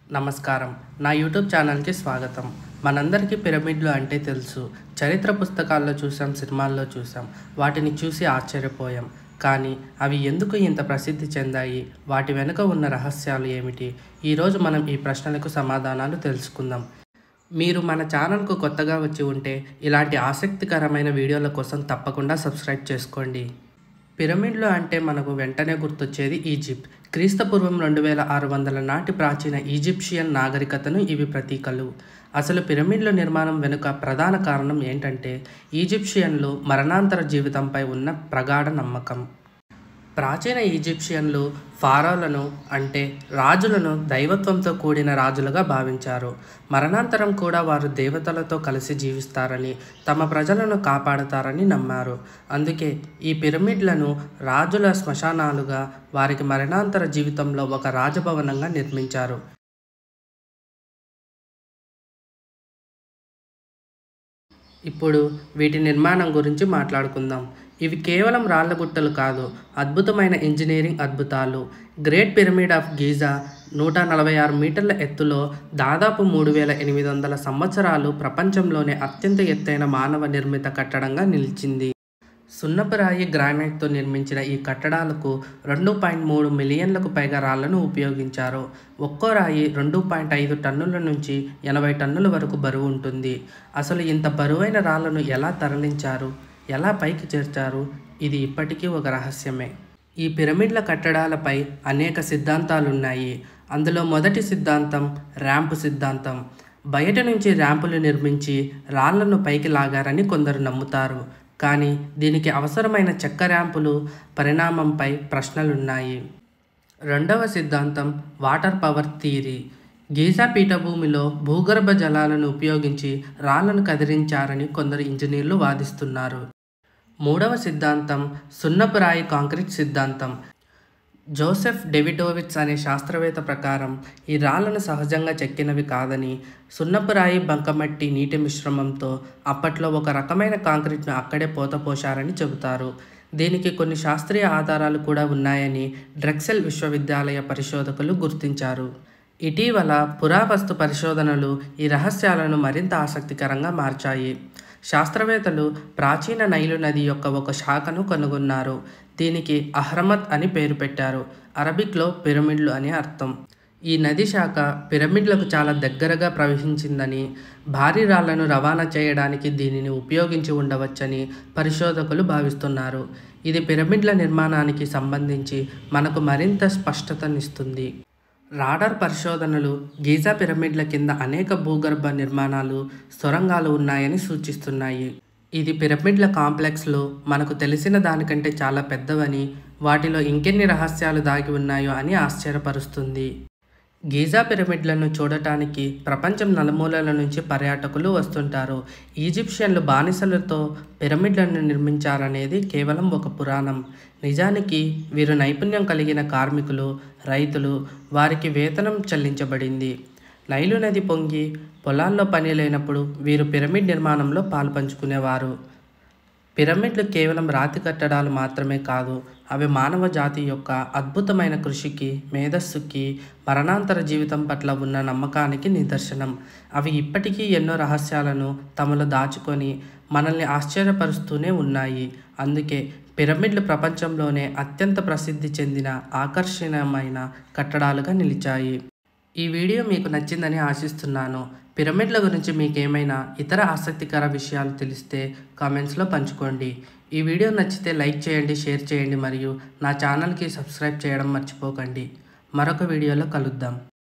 నమస్కారం. నా యూట్యూబ్ ఛానల్‌కి స్వాగతం. మనందరికీ పిరమిడ్లు అంటే తెలుసు. చరిత్ర పుస్తకాల్లో చూసాం, సినిమాల్లో చూసాం. వాటిని చూసి ఆశ్చర్యపోయాం. కానీ అవి ఎందుకు ఇంత ప్రసిద్ధి చెందాయి? వాటి వెనుక ఉన్న రహస్యాలు ఏమిటి? ఈరోజు మనం ఈ ప్రశ్నలకు సమాధానాలు తెలుసుకుందాం. మీరు మన ఛానల్‌కు కొత్తగా వచ్చి ఉంటే ఇలాంటి ఆసక్తికరమైన వీడియోల కోసం తప్పకుండా సబ్స్క్రైబ్ చేసుకోండి. పిరమిడ్లు అంటే మనకు వెంటనే గుర్తొచ్చేది ఈజిప్ట్. క్రీస్తుపూర్వం 2600 నాటి ప్రాచీన ఈజిప్షియన్ నాగరికతను ఇవి ప్రతీకలు. అసలు పిరమిడ్ల నిర్మాణం వెనుక ప్రధాన కారణం ఏంటంటే ఈజిప్షియన్లు మరణాంతర జీవితంపై ఉన్న ప్రగాఢ నమ్మకం. ప్రాచీన ఈజిప్షియన్లు ఫారోలను అంటే రాజులను దైవత్వంతో కూడిన రాజులుగా భావించారు. మరణాంతరం కూడా వారు దేవతలతో కలిసి జీవిస్తారని, తమ ప్రజలను కాపాడతారని నమ్మారు. అందుకే ఈ పిరమిడ్లను రాజుల శ్మశానాలుగా, వారికి మరణాంతర జీవితంలో ఒక రాజభవనంగా నిర్మించారు. ఇప్పుడు వీటి నిర్మాణం గురించి మాట్లాడుకుందాం. ఇవి కేవలం రాళ్ళగుట్టలు కాదు, అద్భుతమైన ఇంజనీరింగ్ అద్భుతాలు. గ్రేట్ పిరమిడ్ ఆఫ్ గిజా 146 మీటర్ల ఎత్తులో దాదాపు 3800 సంవత్సరాలు ప్రపంచంలోనే అత్యంత ఎత్తైన మానవ నిర్మిత కట్టడంగా నిలిచింది. సున్నపు రాయి, గ్రానైట్తో నిర్మించిన ఈ కట్టడాలకు 2.3 మిలియన్లకు పైగా రాళ్లను ఉపయోగించారు. ఒక్కో రాయి 2.5 టన్నుల నుంచి 80 టన్నుల వరకు బరువు ఉంటుంది. అసలు ఇంత బరువైన రాళ్లను ఎలా తరలించారు, ఎలా పైకి చేర్చారు? ఇది ఇప్పటికీ ఒక రహస్యమే. ఈ పిరమిడ్ల కట్టడాలపై అనేక సిద్ధాంతాలున్నాయి. అందులో మొదటి సిద్ధాంతం ర్యాంపు సిద్ధాంతం. బయట నుంచి ర్యాంపులు నిర్మించి రాళ్లను పైకి లాగారని కొందరు నమ్ముతారు. కానీ దీనికి అవసరమైన చెక్క ర్యాంపులు పరిణామంపై ప్రశ్నలున్నాయి. రెండవ సిద్ధాంతం వాటర్ పవర్ థియరీ. గిజా పీఠభూమిలో భూగర్భ జలాలను ఉపయోగించి రాళ్లను కదిలించారని కొందరు ఇంజనీర్లు వాదిస్తున్నారు. మూడవ సిద్ధాంతం సున్నపు రాయి కాంక్రీట్ సిద్ధాంతం. జోసెఫ్ డేవిడోవిట్స్ అనే శాస్త్రవేత్త ప్రకారం ఈ రాళ్లను సహజంగా చెక్కినవి కాదని, సున్నపు రాయి, బంకమట్టి, నీటి మిశ్రమంతో అప్పట్లో ఒక రకమైన కాంక్రీట్ను అక్కడే పోతపోశారని చెబుతారు. దీనికి కొన్ని శాస్త్రీయ ఆధారాలు కూడా ఉన్నాయని డ్రెక్సెల్ విశ్వవిద్యాలయ పరిశోధకులు గుర్తించారు. ఇటీవల పురావస్తు పరిశోధనలు ఈ రహస్యాలను మరింత ఆసక్తికరంగా మార్చాయి. శాస్త్రవేత్తలు ప్రాచీన నైలు నది యొక్క ఒక శాఖను కనుగొన్నారు. దీనికి అహ్రమత్ అని పేరు పెట్టారు. అరబిక్లో పిరమిడ్లు అని అర్థం. ఈ నది శాఖ పిరమిడ్లకు చాలా దగ్గరగా ప్రవహించిందని, భారీ రాళ్లను రవాణా చేయడానికి దీనిని ఉపయోగించి ఉండవచ్చని పరిశోధకులు భావిస్తున్నారు. ఇది పిరమిడ్ల నిర్మాణానికి సంబంధించి మనకు మరింత స్పష్టతనిస్తుంది. రాడార్ పరిశోధనలు గిజా పిరమిడ్ల కింద అనేక భూగర్భ నిర్మాణాలు, సొరంగాలు ఉన్నాయని సూచిస్తున్నాయి. ఇది పిరమిడ్ల కాంప్లెక్స్లో మనకు తెలిసిన దానికంటే చాలా పెద్దవని, వాటిలో ఇంకెన్ని రహస్యాలు దాగి ఉన్నాయో అని ఆశ్చర్యపరుస్తుంది. గిజా పిరమిడ్లను చూడటానికి ప్రపంచం నలుమూలల నుంచి పర్యాటకులు వస్తుంటారు. ఈజిప్షియన్లు బానిసలతో పిరమిడ్లను నిర్మించారనేది కేవలం ఒక పురాణం. నిజానికి వీరు నైపుణ్యం కలిగిన కార్మికులు, రైతులు. వారికి వేతనం చెల్లించబడింది. నైలు నది పొంగి పొలాల్లో పని లేనప్పుడు వీరు పిరమిడ్ నిర్మాణంలో పాలుపంచుకునేవారు. పిరమిడ్లు కేవలం రాతి కట్టడాలు మాత్రమే కాదు, అవి మానవ జాతి యొక్క అద్భుతమైన కృషికి, మేధస్సుకి, మరణాంతర జీవితం పట్ల ఉన్న నమ్మకానికి నిదర్శనం. అవి ఇప్పటికీ ఎన్నో రహస్యాలను తమలో దాచుకొని మనల్ని ఆశ్చర్యపరుస్తూనే ఉన్నాయి. అందుకే పిరమిడ్లు ప్రపంచంలోనే అత్యంత ప్రసిద్ధి చెందిన ఆకర్షణీయమైన కట్టడాలుగా నిలిచాయి. ఈ వీడియో మీకు నచ్చిందని ఆశిస్తున్నాను. పిరమిడ్ల గురించి మీకేమైనా ఇతర ఆసక్తికర విషయాలు తెలిస్తే కామెంట్స్లో పంచుకోండి. ఈ వీడియో నచ్చితే లైక్ చేయండి, షేర్ చేయండి మరియు నా ఛానల్కి సబ్స్క్రైబ్ చేయడం మర్చిపోకండి. మరొక వీడియోలో కలుద్దాం.